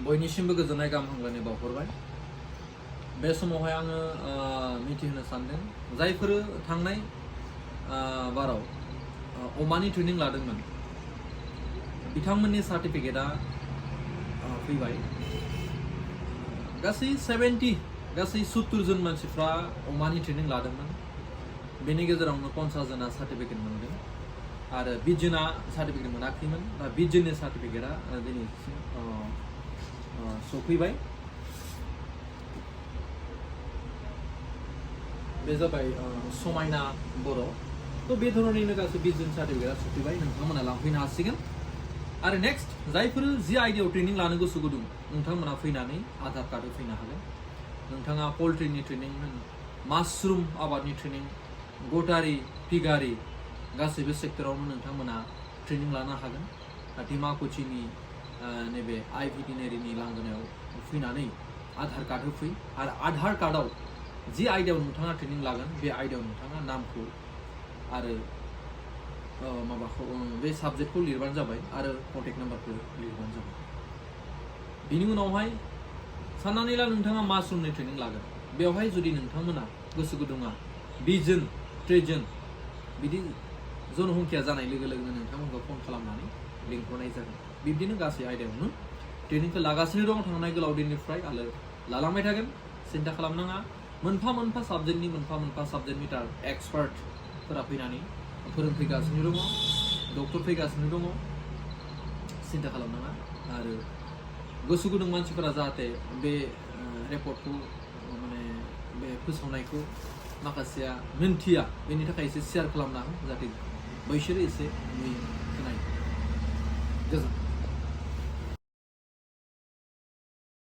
बयनिसिमबो गोजोननाय गाहाम हामलायनाय बावहरबाय। बे समावहाय आङो मिथिहोनो सानदों जायफोर थांनाय बाराव अमानि ट्रेनिं लादोंमोन बिथांमोननि सार्टिफिकेटआ फैबाय। गासै 70 जन मानसिफ्रा अमानि ट्रेनिं लादोंमोन। बेनि गेजेरावनो 50 जना सार्टिफिकेट मोनदों आरो 20 जना सार्टिफिकेट मोनाखैमोन। दा 20 जननि सार्टिफिकेटआ दिनैसिम सफैबाय। बे जाबाय समायना बर'। तो बे धरननिनो गासै 20 जन सार्टिफिकेटआ सफैबाय। नोंथांमोना लांफैनो हासिगोन। आरो नेक्स्ट जायफोर जि आयदायाव ट्रेनिं लानो गोसो गुदुं नोंथांमोना फैनानै आधार कार्ड फैनो हागोन। नोंथाङा पल्ट्रिनि ट्रेनिं होन, माशरुम आबादनि ट्रेनिं, गटारि, पिगारि गासैबो सेक्टरावनो नोंथांमोना ट्रेनिं लानो हागोन। डिमाकुसिनि नैबे आइ भेटेनारिनि लांगोनायाव फैनानै आधार कार्ड होफै। आरो आधार कार्डआव जि आयदायाव नोंथाङा ट्रेनिं लागोन बे आयदायाव नोंथाङा नामखौ आरो माबाखौ बे साबजेक्टखौ लिरबानो जाबाय आरो कन्टेक्ट नाम्बारखौ लिरबानो जाबाय। बिनि उनावहाय साननानै ला नोंथाङा माशरुमनि ट्रेनिं लागोन। बेवहाय जुदि नोंथांमोना गोसो गुदुङा 20 जन 30 जन बिदि जनसंख्या जानाय लोगो लोगोनो नोंथांमोनखौ फन खालामनानै लिंहरनाय जागोन। बिब्दिनो गासै आयदायावनो ट्रेनिंखौ लागासिनो दं थांनाय गोलाव दिननिफ्राय आरो लालांबाय थागोन। सिन्था खालामनाङा। मोनफा मोनफा साबजेक्ट मिटार एक्सपार्टफोरा फैनानै फोरोंफैगासिनो दङ, डक्टर फैगासिनो दङ। सिन्था खालामनाङा। आरो गोसो गुदुं मानसिफोरा जाहाथे बे रेकर्डखौ माने बे फोसावनायखौ माखासेया मिन्थिया, बेनि थाखाय एसे शेयार खालामना हो जाहाथे बैसोरो एसे नुयो खोनायो। गोजोन